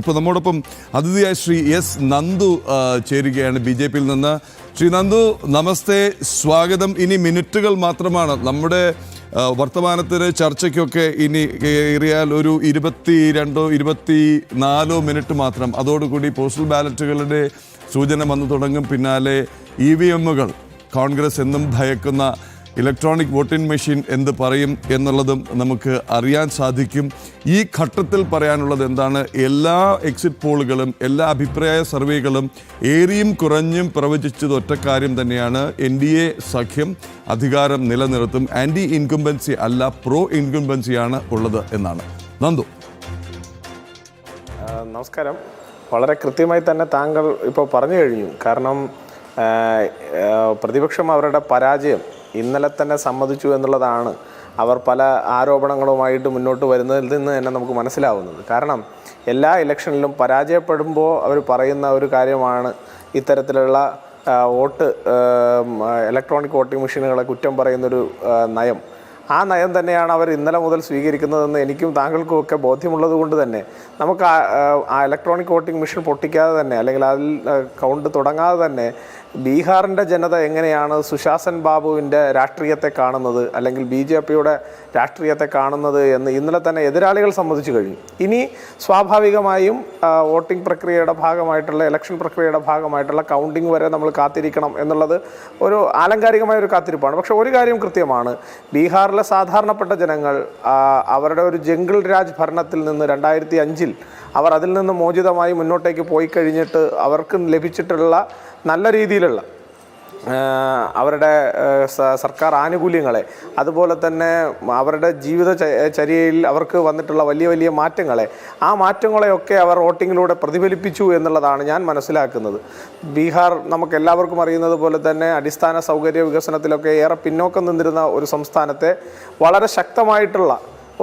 ഇപ്പോൾ നമ്മോടൊപ്പം അതിഥിയായ ശ്രീ എസ് നന്ദു ചേരുകയാണ് ബി.ജെ.പിയിൽ നിന്ന്. ശ്രീ നന്ദു, നമസ്തേ, സ്വാഗതം. ഇനി മിനിറ്റുകൾ മാത്രമാണ് നമ്മുടെ വർത്തമാനത്തിന് ചർച്ചയ്ക്കൊക്കെ ഇനി ഏറിയാൽ ഒരു 22-24 മിനിറ്റ് മാത്രം. അതോടുകൂടി പോസ്റ്റൽ ബാലറ്റുകളുടെ സൂചന വന്നു തുടങ്ങും. പിന്നാലെ EVM-കൾ, കോൺഗ്രസ് എന്നും ഭയക്കുന്ന ഇലക്ട്രോണിക് വോട്ടിംഗ് മെഷീൻ എന്ത് പറയും എന്നുള്ളതും നമുക്ക് അറിയാൻ സാധിക്കും. ഈ ഘട്ടത്തിൽ പറയാനുള്ളത് എന്താണ്? എല്ലാ എക്സിറ്റ് പോളുകളും എല്ലാ അഭിപ്രായ സർവേകളും ഏറിയും കുറഞ്ഞും പ്രവചിച്ചത് ഒറ്റക്കാര്യം തന്നെയാണ്. NDA സഖ്യം അധികാരം നിലനിർത്തും. ആൻറ്റി ഇൻകംബൻസി അല്ല, പ്രോ ഇൻകംബൻസിയാണ് ഉള്ളത് എന്നാണ്. നന്ദു, നമസ്കാരം. വളരെ കൃത്യമായി തന്നെ താങ്കൾ ഇപ്പോൾ പറഞ്ഞു കഴിഞ്ഞു. കാരണം പ്രതിപക്ഷം അവരുടെ പരാജയം ഇന്നലെ തന്നെ സമ്മതിച്ചു എന്നുള്ളതാണ് അവർ പല ആരോപണങ്ങളുമായിട്ട് മുന്നോട്ട് വരുന്നതിൽ നിന്ന് തന്നെ നമുക്ക് മനസ്സിലാവുന്നത്. കാരണം എല്ലാ ഇലക്ഷനിലും പരാജയപ്പെടുമ്പോൾ അവർ പറയുന്ന ഒരു കാര്യമാണ് ഇത്തരത്തിലുള്ള ഇലക്ട്രോണിക് വോട്ടിംഗ് മെഷീനുകളെ കുറ്റം പറയുന്നൊരു നയം. ആ നയം തന്നെയാണ് അവർ ഇന്നലെ മുതൽ സ്വീകരിക്കുന്നതെന്ന് എനിക്കും താങ്കൾക്കും ഒക്കെ ബോധ്യമുള്ളത് കൊണ്ട് തന്നെ നമുക്ക് ആ ഇലക്ട്രോണിക് വോട്ടിംഗ് മെഷീൻ പൊട്ടിക്കാതെ തന്നെ, അല്ലെങ്കിൽ അതിൽ കൗണ്ട് തുടങ്ങാതെ തന്നെ ബീഹാറിൻ്റെ ജനത എങ്ങനെയാണ് സുശാസൻ ബാബുവിൻ്റെ രാഷ്ട്രീയത്തെ കാണുന്നത്, അല്ലെങ്കിൽ BJPയുടെ രാഷ്ട്രീയത്തെ കാണുന്നത് എന്ന് ഇന്നലെ തന്നെ എതിരാളികൾ സമ്മതിച്ചു കഴിഞ്ഞു. ഇനി സ്വാഭാവികമായും വോട്ടിംഗ് പ്രക്രിയയുടെ ഭാഗമായിട്ടുള്ള, ഇലക്ഷൻ പ്രക്രിയയുടെ ഭാഗമായിട്ടുള്ള കൗണ്ടിങ് വരെ നമ്മൾ കാത്തിരിക്കണം എന്നുള്ളത് ഒരു ആലങ്കാരികമായ ഒരു കാത്തിരിപ്പാണ്. പക്ഷേ ഒരു കാര്യം കൃത്യമാണ്, ബീഹാറിലെ സാധാരണപ്പെട്ട ജനങ്ങൾ അവരുടെ ഒരു ജംഗിൾ രാജ് ഭരണത്തിൽ നിന്ന് 2005-ൽ അവർ അതിൽ നിന്ന് മോചിതമായി മുന്നോട്ടേക്ക് പോയി കഴിഞ്ഞിട്ട് അവർക്ക് ലഭിച്ചിട്ടുള്ള നല്ല രീതിയിലുള്ള അവരുടെ സർക്കാർ ആനുകൂല്യങ്ങളെ, അതുപോലെ തന്നെ അവരുടെ ജീവിതചര്യയിൽ അവർക്ക് വന്നിട്ടുള്ള വലിയ വലിയ മാറ്റങ്ങളെ, ആ മാറ്റങ്ങളെയൊക്കെ അവർ വോട്ടിങ്ങിലൂടെ പ്രതിഫലിപ്പിച്ചു എന്നുള്ളതാണ് ഞാൻ മനസ്സിലാക്കുന്നത്. ബീഹാർ നമുക്ക് എല്ലാവർക്കും അറിയുന്നത് പോലെ തന്നെ അടിസ്ഥാന സൗകര്യ വികസനത്തിലൊക്കെ ഏറെ പിന്നോക്കം നിന്നിരുന്ന ഒരു സംസ്ഥാനത്തെ വളരെ ശക്തമായിട്ടുള്ള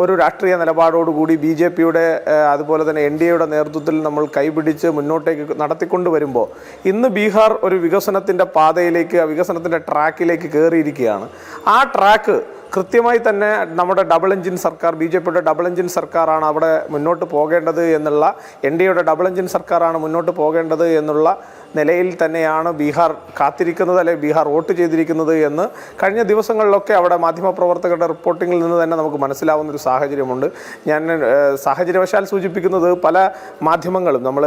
ഒരു രാഷ്ട്രീയ നിലപാടോടുകൂടി BJPയുടെ അതുപോലെ തന്നെ NDAയുടെ നേതൃത്വത്തിൽ നമ്മൾ കൈപിടിച്ച് മുന്നോട്ടേക്ക് നടത്തിക്കൊണ്ട് വരുമ്പോൾ ഇന്ന് ബീഹാർ ഒരു വികസനത്തിൻ്റെ പാതയിലേക്ക്, വികസനത്തിൻ്റെ ട്രാക്കിലേക്ക് കയറിയിരിക്കുകയാണ്. ആ ട്രാക്ക് കൃത്യമായി തന്നെ നമ്മുടെ ഡബിൾ എഞ്ചിൻ സർക്കാർ, BJPയുടെ ഡബിൾ എഞ്ചിൻ സർക്കാരാണ് അവിടെ മുന്നോട്ട് പോകേണ്ടത് എന്നുള്ള, NDAയുടെ ഡബിൾ എഞ്ചിൻ സർക്കാരാണ് മുന്നോട്ട് പോകേണ്ടത് എന്നുള്ള നിലയിൽ തന്നെയാണ് ബീഹാർ കാത്തിരിക്കുന്നത്, അല്ലെങ്കിൽ ബീഹാർ വോട്ട് ചെയ്തിരിക്കുന്നത് എന്ന് കഴിഞ്ഞ ദിവസങ്ങളിലൊക്കെ അവിടെ മാധ്യമപ്രവർത്തകരുടെ റിപ്പോർട്ടിങ്ങിൽ നിന്ന് തന്നെ നമുക്ക് മനസ്സിലാവുന്നൊരു സാഹചര്യമുണ്ട്. ഞാൻ സാഹചര്യവശാൽ സൂചിപ്പിക്കുന്നത്, പല മാധ്യമങ്ങളും നമ്മൾ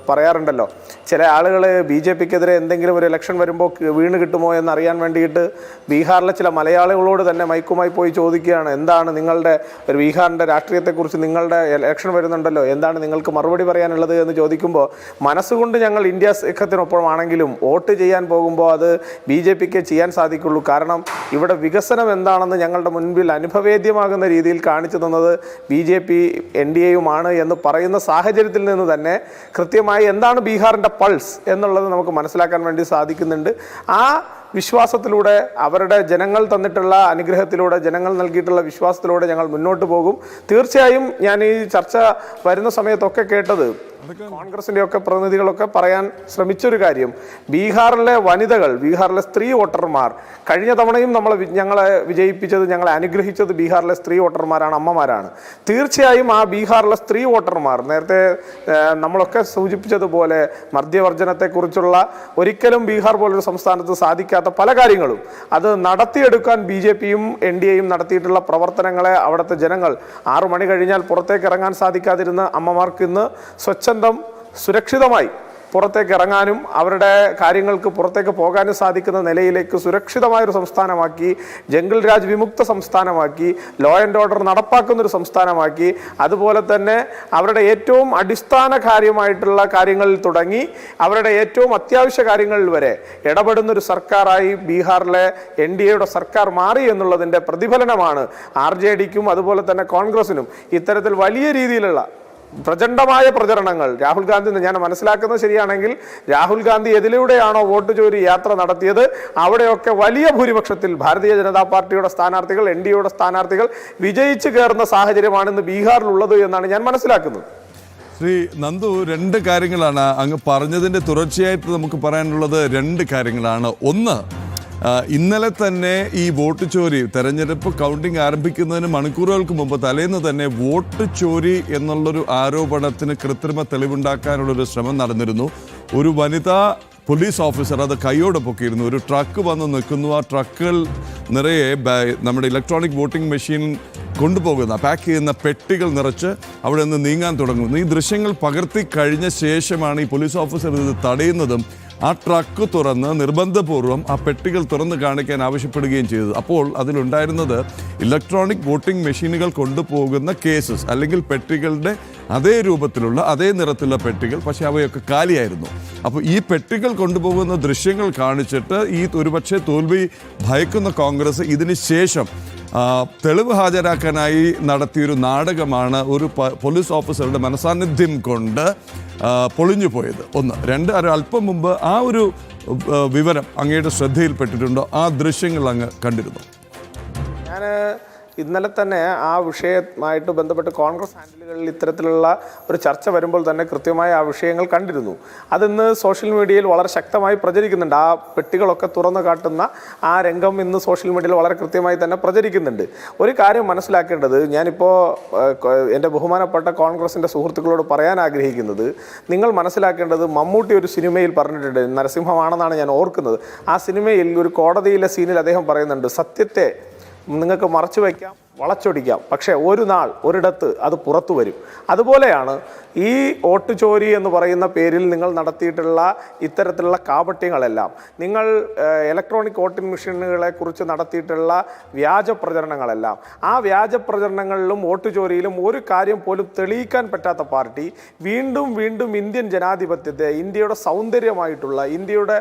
പറയാറുണ്ടല്ലോ, ചില ആളുകൾ BJPക്കെതിരെ എന്തെങ്കിലും ഒരു ഇലക്ഷൻ വരുമ്പോൾ വീണ് കിട്ടുമോ എന്നറിയാൻ വേണ്ടിയിട്ട് ബീഹാറിലെ ചില മലയാളികളോട് തന്നെ മൈക്കുമായി പോയി ചോദിക്കുകയാണ്, എന്താണ് നിങ്ങളുടെ ഒരു ബീഹാറിൻ്റെ രാഷ്ട്രീയത്തെക്കുറിച്ച്, നിങ്ങളുടെ ഇലക്ഷൻ വരുന്നുണ്ടല്ലോ, എന്താണ് നിങ്ങൾക്ക് മറുപടി പറയാനുള്ളത് എന്ന് ചോദിക്കുമ്പോൾ, മനസ്സുകൊണ്ട് ഞങ്ങൾ ഇന്ത്യ സഖ്യത്തിനൊപ്പമാണെങ്കിലും വോട്ട് ചെയ്യാൻ പോകുമ്പോൾ അത് BJPക്ക് ചെയ്യാൻ സാധിക്കുള്ളൂ. കാരണം ഇവിടെ വികസനം എന്താണെന്ന് ഞങ്ങളുടെ മുൻപിൽ അനുഭവേദ്യമാകുന്ന രീതിയിൽ കാണിച്ചു തന്നത് BJP NDAയുമാണ് എന്ന് പറയുന്ന സാഹചര്യത്തിൽ നിന്ന് തന്നെ കൃത്യമായി എന്താണ് ബീഹാറിൻ്റെ പൾസ് എന്നുള്ളത് നമുക്ക് മനസ്സിലാക്കാൻ വേണ്ടി സാധിക്കുന്നുണ്ട്. ആ വിശ്വാസത്തിലൂടെ, അവരുടെ ജനങ്ങൾ തന്നിട്ടുള്ള അനുഗ്രഹത്തിലൂടെ, ജനങ്ങൾ നൽകിയിട്ടുള്ള വിശ്വാസത്തിലൂടെ ഞങ്ങൾ മുന്നോട്ട് പോകും. തീർച്ചയായും ഞാൻ ഈ ചർച്ച വരുന്ന സമയത്തൊക്കെ കേട്ടത്, കോൺഗ്രസിൻ്റെ ഒക്കെ പ്രതിനിധികളൊക്കെ പറയാൻ ശ്രമിച്ചൊരു കാര്യം, ബീഹാറിലെ വനിതകൾ, ബീഹാറിലെ സ്ത്രീ വോട്ടർമാർ, കഴിഞ്ഞ തവണയും ഞങ്ങളെ വിജയിപ്പിച്ചത്, ഞങ്ങളെ അനുഗ്രഹിച്ചത് ബീഹാറിലെ സ്ത്രീ വോട്ടർമാരാണ്, അമ്മമാരാണ്. തീർച്ചയായും ആ ബീഹാറിലെ സ്ത്രീ വോട്ടർമാർ, നേരത്തെ നമ്മളൊക്കെ സൂചിപ്പിച്ചതുപോലെ മദ്യവർജനത്തെക്കുറിച്ചുള്ള ഒരിക്കലും ബീഹാർ പോലൊരു സംസ്ഥാനത്ത് സാധിക്കാത്ത പല കാര്യങ്ങളും അത് നടത്തിയെടുക്കാൻ BJPയും NDAയും നടത്തിയിട്ടുള്ള പ്രവർത്തനങ്ങളെ അവിടുത്തെ ജനങ്ങൾ 6 മണി കഴിഞ്ഞാൽ പുറത്തേക്ക് ഇറങ്ങാൻ സാധിക്കാതിരുന്ന അമ്മമാർക്ക് ഇന്ന് സ്വച്ഛന്തം സുരക്ഷിതമായി പുറത്തേക്ക് ഇറങ്ങാനും അവരുടെ കാര്യങ്ങൾക്ക് പുറത്തേക്ക് പോകാനും സാധിക്കുന്ന നിലയിലേക്ക് സുരക്ഷിതമായൊരു സംസ്ഥാനമാക്കി, ജംഗിൾ രാജ് വിമുക്ത സംസ്ഥാനമാക്കി, ലോ ആൻഡ് ഓർഡർ നടപ്പാക്കുന്നൊരു സംസ്ഥാനമാക്കി, അതുപോലെ തന്നെ അവരുടെ ഏറ്റവും അടിസ്ഥാന കാര്യമായിട്ടുള്ള കാര്യങ്ങളിൽ തുടങ്ങി അവരുടെ ഏറ്റവും അത്യാവശ്യ കാര്യങ്ങളിൽ വരെ ഇടപെടുന്നൊരു സർക്കാരായി ബീഹാറിലെ NDAയുടെ സർക്കാർ മാറി എന്നുള്ളതിൻ്റെ പ്രതിഫലനമാണ് RJDക്കും അതുപോലെ തന്നെ കോൺഗ്രസിനും ഇത്തരത്തിൽ വലിയ രീതിയിലുള്ള പ്രചണ്ഡമായ പ്രചരണങ്ങൾ. രാഹുൽ ഗാന്ധി, ഞാൻ മനസ്സിലാക്കുന്നത് ശരിയാണെങ്കിൽ, രാഹുൽ ഗാന്ധി എതിലൂടെയാണോ വോട്ട് ചോരി യാത്ര നടത്തിയത് അവിടെയൊക്കെ വലിയ ഭൂരിപക്ഷത്തിൽ ഭാരതീയ ജനതാ പാർട്ടിയുടെ സ്ഥാനാർത്ഥികൾ, NDAയുടെ സ്ഥാനാർത്ഥികൾ വിജയിച്ചു കയറുന്ന സാഹചര്യമാണ് ഇന്ന് ബീഹാറിലുള്ളത് എന്നാണ് ഞാൻ മനസ്സിലാക്കുന്നത്. ശ്രീ നന്ദു, 2 കാര്യങ്ങളാണ് അങ്ങ് പറഞ്ഞതിൻ്റെ തുടർച്ചയായിട്ട് നമുക്ക് പറയാനുള്ളത്. 2 കാര്യങ്ങളാണ്. ഒന്ന്, ഇന്നലെ തന്നെ ഈ വോട്ട് ചോരി തെരഞ്ഞെടുപ്പ് കൗണ്ടിംഗ് ആരംഭിക്കുന്നതിന് മണിക്കൂറുകൾക്ക് മുമ്പ് തലേന്ന് തന്നെ വോട്ട് ചോരി എന്നുള്ളൊരു ആരോപണത്തിന് കൃത്രിമ തെളിവുണ്ടാക്കാനുള്ളൊരു ശ്രമം നടന്നിരുന്നു. ഒരു വനിതാ പോലീസ് ഓഫീസർ അത് കൈയോടെ പൊക്കിയിരുന്നു. ഒരു ട്രക്ക് വന്ന് നിൽക്കുന്നു. ആ ട്രക്കുകൾ നിറയെ നമ്മുടെ ഇലക്ട്രോണിക് വോട്ടിംഗ് മെഷീൻ കൊണ്ടുപോകുന്ന പാക്ക് ചെയ്യുന്ന പെട്ടികൾ നിറച്ച് അവിടെ നിന്ന് നീങ്ങാൻ തുടങ്ങുന്നു. ഈ ദൃശ്യങ്ങൾ പകർത്തി കഴിഞ്ഞ ശേഷമാണ് ഈ പോലീസ് ഓഫീസർ ഇത് തടയുന്നതും ആ ട്രക്ക് തുറന്ന് നിർബന്ധപൂർവ്വം ആ പെട്ടികൾ തുറന്ന് കാണിക്കാൻ ആവശ്യപ്പെടുകയും ചെയ്തത്. അപ്പോൾ അതിലുണ്ടായിരുന്നത് ഇലക്ട്രോണിക് വോട്ടിംഗ് മെഷീനുകൾ കൊണ്ടുപോകുന്ന കേസസ് അല്ലെങ്കിൽ പെട്ടികളുടെ അതേ രൂപത്തിലുള്ള അതേ നിറത്തിലുള്ള പെട്ടികൾ, പക്ഷേ അവയൊക്കെ കാലിയായിരുന്നു. അപ്പോൾ ഈ പെട്ടികൾ കൊണ്ടുപോകുന്ന ദൃശ്യങ്ങൾ കാണിച്ചിട്ട് ഈ ഒരുപക്ഷെ തോൽവി ഭയക്കുന്ന കോൺഗ്രസ് ഇതിന് ശേഷം തെളിവ് ഹാജരാക്കാനായി നടത്തിയൊരു നാടകമാണ് ഒരു പോലീസ് ഓഫീസറുടെ മനസാന്നിധ്യം കൊണ്ട് പൊളിഞ്ഞു പോയത്. ഒന്ന്. രണ്ട്, അല്പം മുമ്പ് ആ ഒരു വിവരം അങ്ങയുടെ ശ്രദ്ധയിൽപ്പെട്ടിട്ടുണ്ടോ? ആ ദൃശ്യങ്ങൾ അങ്ങ് കണ്ടിരുന്നു? ഞാൻ ഇന്നലെ തന്നെ ആ വിഷയവുമായിട്ട് ബന്ധപ്പെട്ട് കോൺഗ്രസ് ഹാൻഡിലുകളിൽ ഇത്തരത്തിലുള്ള ഒരു ചർച്ച വരുമ്പോൾ തന്നെ കൃത്യമായ ആ വിഷയങ്ങൾ കണ്ടിരുന്നു. അതിന്ന് സോഷ്യൽ മീഡിയയിൽ വളരെ ശക്തമായി പ്രചരിക്കുന്നുണ്ട്. ആ പെട്ടികളൊക്കെ തുറന്നു കാട്ടുന്ന ആ രംഗം ഇന്ന് സോഷ്യൽ മീഡിയയിൽ വളരെ കൃത്യമായി തന്നെ പ്രചരിക്കുന്നുണ്ട്. ഒരു കാര്യം മനസ്സിലാക്കേണ്ടത്, ഞാനിപ്പോൾ എൻ്റെ ബഹുമാനപ്പെട്ട കോൺഗ്രസിൻ്റെ സുഹൃത്തുക്കളോട് പറയാൻ ആഗ്രഹിക്കുന്നത്, നിങ്ങൾ മനസ്സിലാക്കേണ്ടത്, മമ്മൂട്ടി ഒരു സിനിമയിൽ പറഞ്ഞിട്ടുണ്ട്, നരസിംഹമാണെന്നാണ് ഞാൻ ഓർക്കുന്നത്. ആ സിനിമയിൽ ഒരു കോടതിയിലെ സീനിൽ അദ്ദേഹം പറയുന്നുണ്ട്, സത്യത്തെ നിങ്ങൾക്ക് മറച്ചു വയ്ക്കാം, വളച്ചൊടിക്കാം, പക്ഷേ ഒരു നാൾ ഒരിടത്ത് അത് പുറത്തു വരും. അതുപോലെയാണ് ഈ വോട്ട് ചോരി എന്ന് പറയുന്ന പേരിൽ നിങ്ങൾ നടത്തിയിട്ടുള്ള ഇത്തരത്തിലുള്ള കാപട്യങ്ങളെല്ലാം, നിങ്ങൾ ഇലക്ട്രോണിക് വോട്ടിംഗ് മെഷീനുകളെ കുറിച്ച് നടത്തിയിട്ടുള്ള വ്യാജ പ്രചരണങ്ങളെല്ലാം, ആ വ്യാജ പ്രചരണങ്ങളിലും വോട്ട് ചോരിയിലും ഒരു കാര്യം പോലും തെളിയിക്കാൻ പറ്റാത്ത പാർട്ടി വീണ്ടും വീണ്ടും ഇന്ത്യൻ ജനാധിപത്യത്തെ, ഇന്ത്യയുടെ സൗന്ദര്യമായിട്ടുള്ള, ഇന്ത്യയുടെ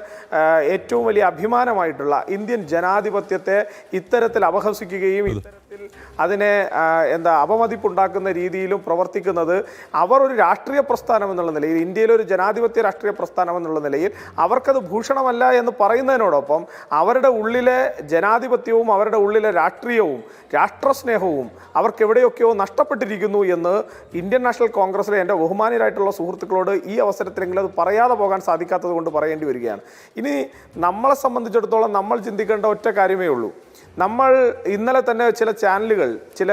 ഏറ്റവും വലിയ അഭിമാനമായിട്ടുള്ള ഇന്ത്യൻ ജനാധിപത്യത്തെ ഇത്തരത്തിൽ അപഹസിക്കുകയും ഇത്തരത്തിൽ അതിനെ അപമതിപ്പുണ്ടാക്കുന്ന രീതിയിലും പ്രവർത്തിക്കുന്നത്, അവർ ഒരു രാഷ്ട്രീയ പ്രസ്ഥാനം എന്നുള്ള നിലയിൽ, ഇന്ത്യയിലെ ഒരു ജനാധിപത്യ രാഷ്ട്രീയ പ്രസ്ഥാനം എന്നുള്ള നിലയിൽ അവർക്കത് ഭൂഷണമല്ല എന്ന് പറയുന്നതിനോടൊപ്പം അവരുടെ ഉള്ളിലെ ജനാധിപത്യവും അവരുടെ ഉള്ളിലെ രാഷ്ട്രീയവും രാഷ്ട്രസ്നേഹവും അവർക്ക് എവിടെയൊക്കെയോ നഷ്ടപ്പെട്ടിരിക്കുന്നു എന്ന് ഇന്ത്യൻ നാഷണൽ കോൺഗ്രസിലെ എൻ്റെ ബഹുമാനീയരായിട്ടുള്ള സുഹൃത്തുക്കളോട് ഈ അവസരത്തിലെങ്കിലും അത് പറയാതെ പോകാൻ സാധിക്കാത്തത് കൊണ്ട് പറയേണ്ടി വരികയാണ്. ഇനി നമ്മളെ സംബന്ധിച്ചിടത്തോളം നമ്മൾ ചിന്തിക്കേണ്ട ഒറ്റ കാര്യമേ ഉള്ളൂ. നമ്മൾ ഇന്നലെ തന്നെ ചില ചാനലുകൾ, ചില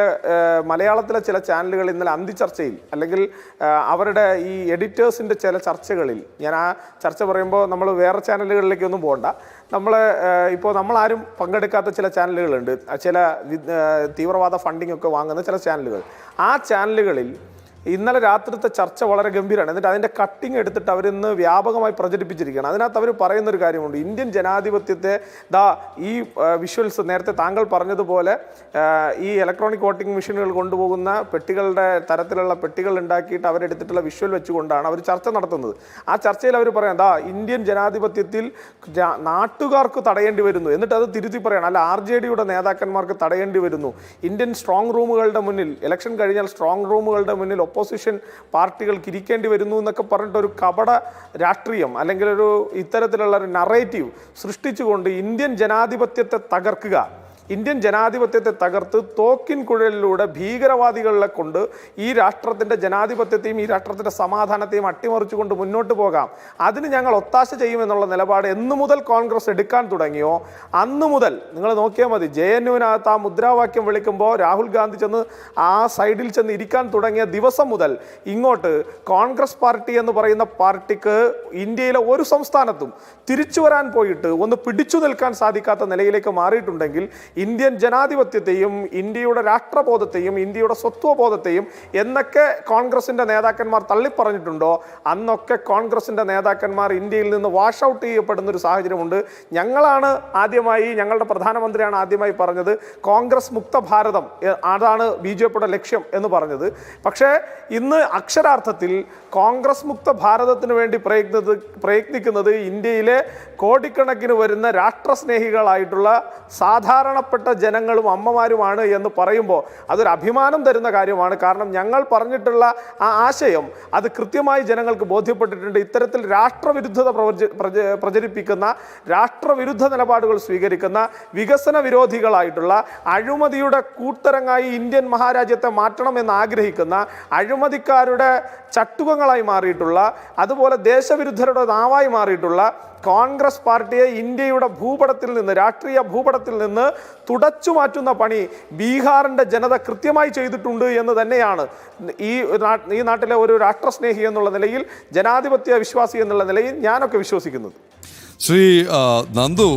മലയാളത്തിലെ ചില ചാനലുകൾ ഇന്നലെ അന്തിച്ചർച്ചയിൽ, അല്ലെങ്കിൽ അവരുടെ ഈ എഡിറ്റേഴ്സിൻ്റെ ചില ചർച്ചകളിൽ, ഞാൻ ആ ചർച്ച പറയുമ്പോൾ നമ്മൾ വേറെ ചാനലുകളിലേക്കൊന്നും പോകണ്ട, നമ്മളാരും പങ്കെടുക്കാത്ത ചില ചാനലുകളുണ്ട്, ചില തീവ്രവാദ ഫണ്ടിങ് ഒക്കെ വാങ്ങുന്ന ചില ചാനലുകൾ. ആ ചാനലുകളിൽ ഇന്നലെ രാത്രിത്തെ ചർച്ച വളരെ ഗംഭീരമാണ്. എന്നിട്ട് അതിൻ്റെ കട്ടിങ് എടുത്തിട്ട് അവരിന്ന് വ്യാപകമായി പ്രചരിപ്പിച്ചിരിക്കുകയാണ്. അതിനകത്ത് അവർ പറയുന്നൊരു കാര്യമുണ്ട്, ഇന്ത്യൻ ജനാധിപത്യത്തെ ഈ വിഷ്വൽസ്, നേരത്തെ താങ്കൾ പറഞ്ഞതുപോലെ ഈ ഇലക്ട്രോണിക് വോട്ടിംഗ് മെഷീനുകൾ കൊണ്ടുപോകുന്ന പെട്ടികളുടെ തരത്തിലുള്ള പെട്ടികൾ ഉണ്ടാക്കിയിട്ട് അവരെടുത്തിട്ടുള്ള വിഷ്വൽ വെച്ചുകൊണ്ടാണ് അവർ ചർച്ച നടത്തുന്നത്. ആ ചർച്ചയിൽ അവർ പറയാം, ഇന്ത്യൻ ജനാധിപത്യത്തിൽ നാട്ടുകാർക്ക് തടയേണ്ടി വരുന്നു, എന്നിട്ട് അത് തിരുത്തി പറയണം, അല്ല RJDയുടെ നേതാക്കന്മാർക്ക് തടയേണ്ടി വരുന്നു, ഇന്ത്യൻ സ്ട്രോങ് റൂമുകളുടെ മുന്നിൽ, ഇലക്ഷൻ കഴിഞ്ഞാൽ സ്ട്രോങ് റൂമുകളുടെ മുന്നിൽ ഒപ്പോസിഷൻ പാർട്ടികൾക്ക് ഇരിക്കേണ്ടി വരുന്നു എന്നൊക്കെ പറഞ്ഞിട്ട് ഒരു കപട രാഷ്ട്രീയം, അല്ലെങ്കിൽ ഒരു ഇത്തരത്തിലുള്ള ഒരു നറേറ്റീവ് സൃഷ്ടിച്ചുകൊണ്ട് ഇന്ത്യൻ ജനാധിപത്യത്തെ തകർക്കുക, ഇന്ത്യൻ ജനാധിപത്യത്തെ തകർത്ത് തോക്കിൻ കുഴലിലൂടെ ഭീകരവാദികളെ കൊണ്ട് ഈ രാഷ്ട്രത്തിൻ്റെ ജനാധിപത്യത്തെയും ഈ രാഷ്ട്രത്തിൻ്റെ സമാധാനത്തെയും അട്ടിമറിച്ചുകൊണ്ട് മുന്നോട്ട് പോകാം, അതിന് ഞങ്ങൾ ഒത്താശ ചെയ്യുമെന്നുള്ള നിലപാട് എന്ന് മുതൽ കോൺഗ്രസ് എടുക്കാൻ തുടങ്ങിയോ അന്ന് മുതൽ നിങ്ങൾ നോക്കിയാൽ മതി. JNUവിനകത്ത് ആ മുദ്രാവാക്യം വിളിക്കുമ്പോൾ രാഹുൽ ഗാന്ധി ചെന്ന് ആ സൈഡിൽ ചെന്ന് ഇരിക്കാൻ തുടങ്ങിയ ദിവസം മുതൽ ഇങ്ങോട്ട് കോൺഗ്രസ് പാർട്ടി എന്ന് പറയുന്ന പാർട്ടിക്ക് ഇന്ത്യയിലെ ഒരു സംസ്ഥാനത്തും തിരിച്ചു വരാൻ പോയിട്ട് ഒന്ന് പിടിച്ചു നിൽക്കാൻ സാധിക്കാത്ത നിലയിലേക്ക് മാറിയിട്ടുണ്ടെങ്കിൽ ഇന്ത്യൻ ജനാധിപത്യത്തെയും ഇന്ത്യയുടെ രാഷ്ട്രബോധത്തെയും ഇന്ത്യയുടെ സ്വത്വബോധത്തെയും എന്നൊക്കെ കോൺഗ്രസിൻ്റെ നേതാക്കന്മാർ തള്ളിപ്പറഞ്ഞിട്ടുണ്ടോ അന്നൊക്കെ കോൺഗ്രസിൻ്റെ നേതാക്കന്മാർ ഇന്ത്യയിൽ നിന്ന് വാഷ് ഔട്ട് ചെയ്യപ്പെടുന്ന ഒരു സാഹചര്യമുണ്ട്. ഞങ്ങളാണ് ആദ്യമായി, ഞങ്ങളുടെ പ്രധാനമന്ത്രിയാണ് ആദ്യമായി പറഞ്ഞത് കോൺഗ്രസ് മുക്ത ഭാരതം, അതാണ് BJPയുടെ ലക്ഷ്യം എന്ന് പറഞ്ഞത്. പക്ഷേ ഇന്ന് അക്ഷരാർത്ഥത്തിൽ കോൺഗ്രസ് മുക്ത ഭാരതത്തിന് വേണ്ടി പ്രയത്നിക്കുന്നത് ഇന്ത്യയിലെ കോടിക്കണക്കിന് വരുന്ന രാഷ്ട്രസ്നേഹികളായിട്ടുള്ള സാധാരണപ്പെട്ട ജനങ്ങളും അമ്മമാരുമാണ് എന്ന് പറയുമ്പോൾ അതൊരു അഭിമാനം തരുന്ന കാര്യമാണ്. കാരണം ഞങ്ങൾ പറഞ്ഞിട്ടുള്ള ആ ആശയം അത് കൃത്യമായി ജനങ്ങൾക്ക് ബോധ്യപ്പെട്ടിട്ടുണ്ട്. ഇത്തരത്തിൽ രാഷ്ട്രവിരുദ്ധത പ്രചരിപ്പിക്കുന്ന, രാഷ്ട്രവിരുദ്ധ നിലപാടുകൾ സ്വീകരിക്കുന്ന, വികസന വിരോധികളായിട്ടുള്ള, അഴിമതിയുടെ കൂത്തരങ്ങായി ഇന്ത്യൻ മഹാരാജ്യത്തെ മാറ്റണമെന്ന് ആഗ്രഹിക്കുന്ന, അഴിമതിക്കാരുടെ ചട്ടുകങ്ങളായി മാറിയിട്ടുള്ള, അതുപോലെ ദേശവിരുദ്ധരുടെ നാവായി മാറിയിട്ടുള്ള കോൺഗ്രസ് പാർട്ടിയെ ഇന്ത്യയുടെ ഭൂപടത്തിൽ നിന്ന്, രാഷ്ട്രീയ ഭൂപടത്തിൽ നിന്ന് തുടച്ചു മാറ്റുന്ന പണി ബീഹാറിൻ്റെ ജനത കൃത്യമായി ചെയ്തിട്ടുണ്ട് എന്ന് തന്നെയാണ് ഈ നാട്ടിലെ ഒരു രാഷ്ട്രസ്നേഹി എന്നുള്ള നിലയിൽ, ജനാധിപത്യ വിശ്വാസി എന്നുള്ള നിലയിൽ ഞാനൊക്കെ വിശ്വസിക്കുന്നത്. ശ്രീ നന്ദു,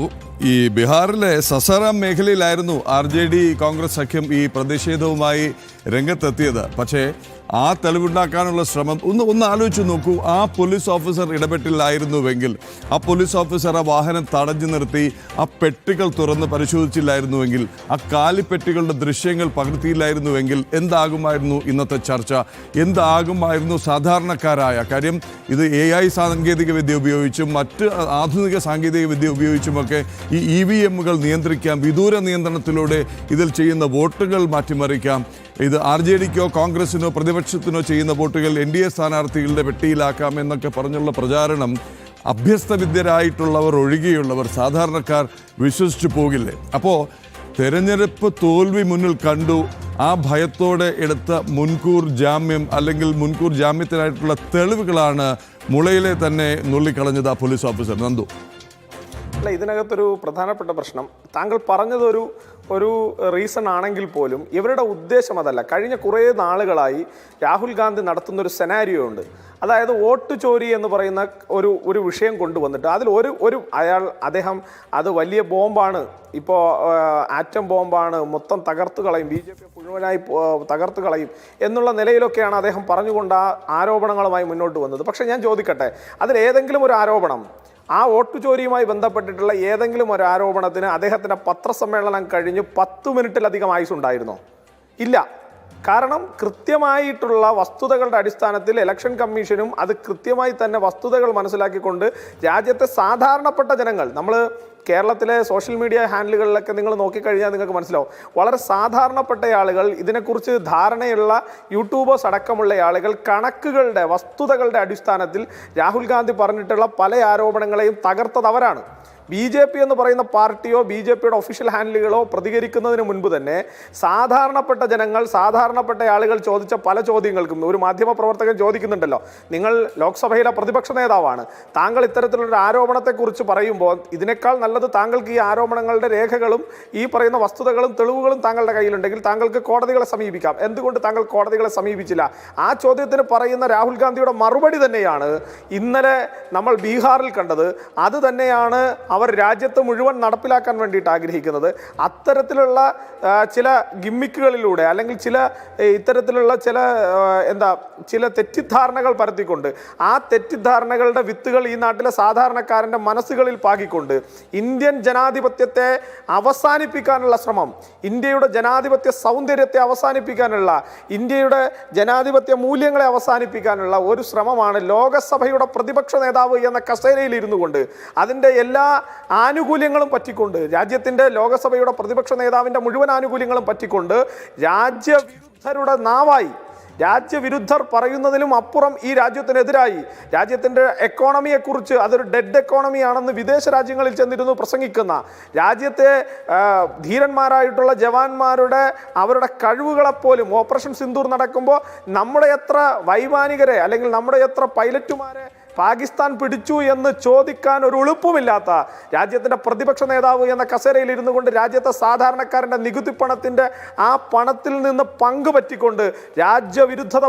ഈ ബീഹാറിലെ സസാറാം മേഖലയിലായിരുന്നു RJD കോൺഗ്രസ് സഖ്യം ഈ പ്രതിഷേധവുമായി രംഗത്തെത്തിയത്. പക്ഷേ ആ തെളിവുണ്ടാക്കാനുള്ള ശ്രമം ഒന്ന് ആലോചിച്ച് നോക്കൂ. ആ പോലീസ് ഓഫീസർ ഇടപെട്ടില്ലായിരുന്നുവെങ്കിൽ, ആ പോലീസ് ഓഫീസർ ആ വാഹനം തടഞ്ഞു നിർത്തി ആ പെട്ടികൾ തുറന്ന് പരിശോധിച്ചില്ലായിരുന്നുവെങ്കിൽ, ആ കാലിപ്പെട്ടികളുടെ ദൃശ്യങ്ങൾ പകർത്തിയില്ലായിരുന്നുവെങ്കിൽ എന്താകുമായിരുന്നു ഇന്നത്തെ ചർച്ച? എന്താകുമായിരുന്നു സാധാരണക്കാരായ കാര്യം? ഇത് AI സാങ്കേതിക വിദ്യ ഉപയോഗിച്ചും മറ്റ് ആധുനിക സാങ്കേതിക വിദ്യ ഉപയോഗിച്ചുമൊക്കെ ഈ EVMകൾ നിയന്ത്രിക്കാം. വിദൂര നിയന്ത്രണത്തിലൂടെ ഇതിൽ ചെയ്യുന്ന വോട്ടുകൾ മാറ്റിമറിക്കാം. ഇത് RJDക്കോ കോൺഗ്രസിനോ പ്രതിപക്ഷത്തിനോ ചെയ്യുന്ന വോട്ടുകൾ NDA സ്ഥാനാർത്ഥികളുടെ പെട്ടിയിലാക്കാം എന്നൊക്കെ പറഞ്ഞുള്ള പ്രചാരണം അഭ്യസ്തവിദ്യരായിട്ടുള്ളവർ ഒഴികെയുള്ളവർ, സാധാരണക്കാർ വിശ്വസിച്ചു പോകില്ലേ? അപ്പോൾ തെരഞ്ഞെടുപ്പ് തോൽവി മുന്നിൽ കണ്ടു, ആ ഭയത്തോടെ എടുത്ത മുൻകൂർ ജാമ്യം അല്ലെങ്കിൽ മുൻകൂർ ജാമ്യത്തിനായിട്ടുള്ള തെളിവുകളാണ് മുളയിലെ തന്നെ നുള്ളിക്കളഞ്ഞത് ആ പോലീസ് ഓഫീസർ. നന്ദു, അല്ല, ഇതിനകത്തൊരു പ്രധാനപ്പെട്ട പ്രശ്നം, താങ്കൾ പറഞ്ഞതൊരു റീസൺ ആണെങ്കിൽ പോലും ഇവരുടെ ഉദ്ദേശം അതല്ല. കഴിഞ്ഞ കുറേ നാളുകളായി രാഹുൽ ഗാന്ധി നടത്തുന്നൊരു സെനാരിയോ ഉണ്ട്. അതായത് വോട്ട് ചോരി എന്ന് പറയുന്ന ഒരു വിഷയം കൊണ്ടുവന്നിട്ട് അതിൽ അദ്ദേഹം അത് വലിയ ബോംബാണ്, ഇപ്പോൾ ആറ്റം ബോംബാണ്, മൊത്തം തകർത്ത് കളയും, BJP മുഴുവനായി തകർത്ത് കളയും എന്നുള്ള നിലയിലൊക്കെയാണ് അദ്ദേഹം പറഞ്ഞുകൊണ്ട് ആ ആരോപണങ്ങളുമായി മുന്നോട്ട് വന്നത്. പക്ഷേ ഞാൻ ചോദിക്കട്ടെ, അതിലേതെങ്കിലും ഒരു ആരോപണം, ആ വോട്ട് ചോരിയുമായി ബന്ധപ്പെട്ടിട്ടുള്ള ഏതെങ്കിലും ഒരു ആരോപണത്തിന് അദ്ദേഹത്തിൻ്റെ പത്രസമ്മേളനം കഴിഞ്ഞ് 10 മിനിറ്റിലധികം ആയുസുണ്ടായിരുന്നോ? ഇല്ല. കാരണം കൃത്യമായിട്ടുള്ള വസ്തുതകളുടെ അടിസ്ഥാനത്തിൽ ഇലക്ഷൻ കമ്മീഷനും അത് കൃത്യമായി തന്നെ വസ്തുതകൾ മനസ്സിലാക്കിക്കൊണ്ട് രാജ്യത്തെ സാധാരണപ്പെട്ട ജനങ്ങൾ, നമ്മൾ കേരളത്തിലെ സോഷ്യൽ മീഡിയ ഹാൻഡിലുകളിലൊക്കെ നിങ്ങൾ നോക്കിക്കഴിഞ്ഞാൽ നിങ്ങൾക്ക് മനസ്സിലാവും, വളരെ സാധാരണപ്പെട്ട ആളുകൾ, ഇതിനെക്കുറിച്ച് ധാരണയുള്ള യൂട്യൂബേഴ്സ് അടക്കമുള്ള ആളുകൾ കണക്കുകളുടെ വസ്തുതകളുടെ അടിസ്ഥാനത്തിൽ രാഹുൽ ഗാന്ധി പറഞ്ഞിട്ടുള്ള പല ആരോപണങ്ങളെയും തകർത്തത് അവരാണ്. BJP എന്ന് പറയുന്ന പാർട്ടിയോ BJPയുടെ ഒഫീഷ്യൽ ഹാൻഡിലുകളോ പ്രതികരിക്കുന്നതിന് മുൻപ് തന്നെ സാധാരണപ്പെട്ട ജനങ്ങൾ, സാധാരണപ്പെട്ട ആളുകൾ ചോദിച്ച പല ചോദ്യങ്ങൾക്കും ഒരു മാധ്യമ പ്രവർത്തകൻ ചോദിക്കുന്നുണ്ടല്ലോ, നിങ്ങൾ ലോക്സഭയിലെ പ്രതിപക്ഷ നേതാവാണ്, താങ്കൾ ഇത്തരത്തിലൊരു ആരോപണത്തെക്കുറിച്ച് പറയുമ്പോൾ ഇതിനേക്കാൾ നല്ലത് താങ്കൾക്ക് ഈ ആരോപണങ്ങളുടെ രേഖകളും ഈ പറയുന്ന വസ്തുതകളും തെളിവുകളും താങ്കളുടെ കയ്യിലുണ്ടെങ്കിൽ താങ്കൾക്ക് കോടതികളെ സമീപിക്കാം, എന്തുകൊണ്ട് താങ്കൾ കോടതികളെ സമീപിച്ചില്ല? ആ ചോദ്യത്തിന് പറയുന്ന രാഹുൽ ഗാന്ധിയുടെ മറുപടി തന്നെയാണ് ഇന്നലെ നമ്മൾ ബീഹാറിൽ കണ്ടത്. അത് തന്നെയാണ് അവർ രാജ്യത്ത് മുഴുവൻ നടപ്പിലാക്കാൻ വേണ്ടിയിട്ട് ആഗ്രഹിക്കുന്നത്. അത്തരത്തിലുള്ള ചില ഗിമ്മിക്കുകളിലൂടെ അല്ലെങ്കിൽ ഇത്തരത്തിലുള്ള ചില തെറ്റിദ്ധാരണകൾ പരത്തിക്കൊണ്ട്, ആ തെറ്റിദ്ധാരണകളുടെ വിത്തുകൾ ഈ നാട്ടിലെ സാധാരണക്കാരൻ്റെ മനസ്സുകളിൽ പാകിക്കൊണ്ട് ഇന്ത്യൻ ജനാധിപത്യത്തെ അവസാനിപ്പിക്കാനുള്ള ശ്രമം, ഇന്ത്യയുടെ ജനാധിപത്യ സൗന്ദര്യത്തെ അവസാനിപ്പിക്കാനുള്ള, ഇന്ത്യയുടെ ജനാധിപത്യ മൂല്യങ്ങളെ അവസാനിപ്പിക്കാനുള്ള ഒരു ശ്രമമാണ് ലോകസഭയുടെ പ്രതിപക്ഷ നേതാവ് എന്ന കസേരയിൽ ഇരുന്നു കൊണ്ട് അതിൻ്റെ എല്ലാ ആനുകൂല്യങ്ങളും പറ്റിക്കൊണ്ട്, രാജ്യത്തിൻ്റെ ലോകസഭയുടെ പ്രതിപക്ഷ നേതാവിൻ്റെ മുഴുവൻ ആനുകൂല്യങ്ങളും പറ്റിക്കൊണ്ട് രാജ്യവിരുദ്ധരുടെ നാവായി, രാജ്യവിരുദ്ധർ പറയുന്നതിലും അപ്പുറം ഈ രാജ്യത്തിനെതിരായി, രാജ്യത്തിൻ്റെ എക്കോണമിയെക്കുറിച്ച് അതൊരു ഡെഡ് എക്കോണമിയാണെന്ന് വിദേശ രാജ്യങ്ങളിൽ ചെന്നിരുന്നു പ്രസംഗിക്കുന്ന, രാജ്യത്തെ ധീരന്മാരായിട്ടുള്ള ജവാന്മാരുടെ അവരുടെ കഴിവുകളെപ്പോലും ഓപ്പറേഷൻ സിന്ദൂർ നടക്കുമ്പോൾ നമ്മുടെ എത്ര വൈമാനികരെ അല്ലെങ്കിൽ നമ്മുടെ എത്ര പൈലറ്റുമാരെ പാകിസ്ഥാൻ പിടിച്ചു എന്ന് ചോദിക്കാൻ ഒരു എളുപ്പമില്ലാത്ത രാജ്യത്തിൻ്റെ പ്രതിപക്ഷ നേതാവ് എന്ന കസേരയിൽ ഇരുന്നു കൊണ്ട് രാജ്യത്തെ സാധാരണക്കാരൻ്റെ നികുതി പണത്തിൻ്റെ ആ പണത്തിൽ നിന്ന് പങ്കുപറ്റിക്കൊണ്ട് രാജ്യവിരുദ്ധത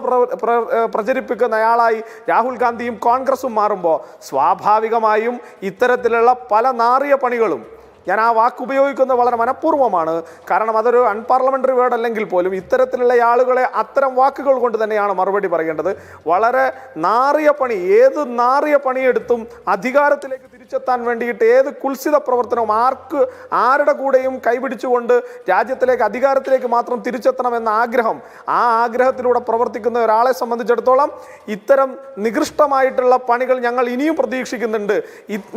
പ്രചരിപ്പിക്കുന്നയാളായി രാഹുൽ ഗാന്ധിയും കോൺഗ്രസും മാറുമ്പോൾ സ്വാഭാവികമായും ഇത്തരത്തിലുള്ള പല നാറിയ പണികളും, ഞാൻ ആ വാക്ക് ഉപയോഗിക്കുന്നത് വളരെ മനഃപൂർവ്വമാണ്, കാരണം അതൊരു അൺപാർലമെൻ്ററി വേർഡ് അല്ലെങ്കിൽ പോലും ഇത്തരത്തിലുള്ള ആളുകളെ അത്തരം വാക്കുകൾ കൊണ്ട് തന്നെയാണ് മറുപടി പറയേണ്ടത്. വളരെ നാറിയ പണി, ഏത് നാറിയ പണിയെടുത്തും അധികാരത്തിലേക്ക് തിരിച്ചെത്താൻ വേണ്ടിയിട്ട് ഏത് കുൽസിത പ്രവർത്തനവും ആരുടെ കൂടെയും കൈപിടിച്ചുകൊണ്ട് രാജ്യത്തിലേക്ക് അധികാരത്തിലേക്ക് മാത്രം തിരിച്ചെത്തണമെന്ന ആഗ്രഹം, ആ ആഗ്രഹത്തിലൂടെ പ്രവർത്തിക്കുന്ന ഒരാളെ സംബന്ധിച്ചിടത്തോളം ഇത്തരം നികൃഷ്ടമായിട്ടുള്ള പണികൾ ഞങ്ങൾ ഇനിയും പ്രതീക്ഷിക്കുന്നുണ്ട്.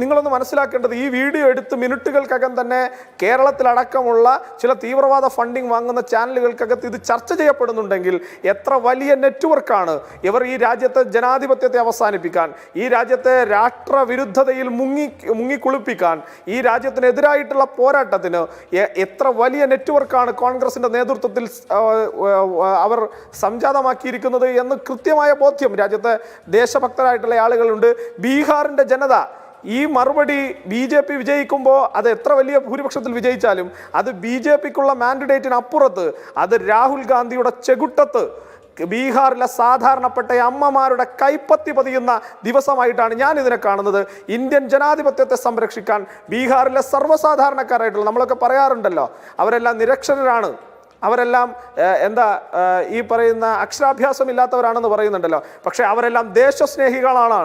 നിങ്ങളൊന്ന് മനസ്സിലാക്കേണ്ടത്, ഈ വീഡിയോ എടുത്ത് മിനിറ്റുകൾക്കകം തന്നെ കേരളത്തിലടക്കമുള്ള ചില തീവ്രവാദ ഫണ്ടിങ് വാങ്ങുന്ന ചാനലുകൾക്കകത്ത് ഇത് ചർച്ച ചെയ്യപ്പെടുന്നുണ്ടെങ്കിൽ എത്ര വലിയ നെറ്റ്വർക്കാണ് ഇവർ ഈ രാജ്യത്തെ ജനാധിപത്യത്തെ അവസാനിപ്പിക്കാൻ, ഈ രാജ്യത്തെ രാഷ്ട്രവിരുദ്ധതയിൽ മുങ്ങിക്കുളിപ്പിക്കാൻ, ഈ രാജ്യത്തിനെതിരായിട്ടുള്ള പോരാട്ടത്തിന് എത്ര വലിയ നെറ്റ്വർക്കാണ് കോൺഗ്രസിന്റെ നേതൃത്വത്തിൽ അവർ സംജാതമാക്കിയിരിക്കുന്നത് എന്ന് കൃത്യമായ ബോധ്യം രാജ്യത്തെ ദേശഭക്തരായിട്ടുള്ള ആളുകളുണ്ട്. ബീഹാറിന്റെ ജനത ഈ മറുപടി BJP വിജയിക്കുമ്പോൾ അത് എത്ര വലിയ ഭൂരിപക്ഷത്തിൽ വിജയിച്ചാലും അത് BJPക്കുള്ള മാൻഡേറ്റിന് അപ്പുറത്ത് അത് രാഹുൽ ഗാന്ധിയുടെ ചെകുട്ടത്ത് ബീഹാറിലെ സാധാരണപ്പെട്ട അമ്മമാരുടെ കൈപ്പത്തി പതിയുന്ന ദിവസമായിട്ടാണ് ഞാൻ ഇതിനെ കാണുന്നത്. ഇന്ത്യൻ ജനാധിപത്യത്തെ സംരക്ഷിക്കാൻ ബീഹാറിലെ സർവ്വസാധാരണക്കാരായിട്ടുള്ള, നമ്മളൊക്കെ പറയാറുണ്ടല്ലോ, അവരെല്ലാം നിരക്ഷരരാണ്, അവരെല്ലാം ഈ പറയുന്ന അക്ഷരാഭ്യാസം ഇല്ലാത്തവരാണെന്ന് പറയുന്നുണ്ടല്ലോ, പക്ഷെ അവരെല്ലാം ദേശസ്നേഹികളാണ്.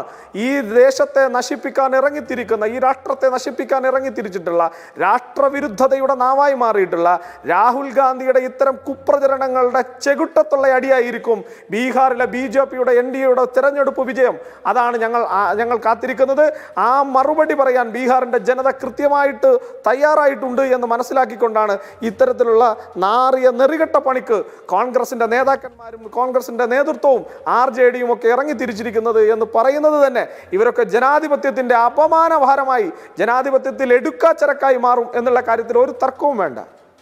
ഈ ദേശത്തെ നശിപ്പിക്കാൻ ഇറങ്ങിത്തിരിക്കുന്ന, ഈ രാഷ്ട്രത്തെ നശിപ്പിക്കാൻ ഇറങ്ങിത്തിരിച്ചിട്ടുള്ള, രാഷ്ട്രവിരുദ്ധതയുടെ നാവായി മാറിയിട്ടുള്ള രാഹുൽ ഗാന്ധിയുടെ ഇത്തരം കുപ്രചരണങ്ങളുടെ ചെകുട്ടത്തുള്ള അടിയായിരിക്കും ബീഹാറിലെ BJPയുടെ NDAയുടെ തെരഞ്ഞെടുപ്പ് വിജയം. അതാണ് ഞങ്ങൾ കാത്തിരിക്കുന്നത്. ആ മറുപടി പറയാൻ ബീഹാറിന്റെ ജനത കൃത്യമായിട്ട് തയ്യാറായിട്ടുണ്ട് എന്ന് മനസ്സിലാക്കിക്കൊണ്ടാണ് ഇത്തരത്തിലുള്ള നാറിയ നെറികെട്ട പണിക്ക് കോൺഗ്രസിന്റെ നേതാക്കന്മാരും കോൺഗ്രസിന്റെ നേതൃത്വവും RJDയും ഒക്കെ ഇറങ്ങി തിരിച്ചിരിക്കുന്നത് എന്ന് പറയുന്നത് തന്നെ ഇവരൊക്കെ ജനാധിപത്യത്തിന്റെ അപമാനഭാരമായി, ജനാധിപത്യത്തിൽ എടുക്കാച്ചരക്കായി മാറും എന്നുള്ള കാര്യത്തിൽ ഒരു തർക്കവും വേണ്ട.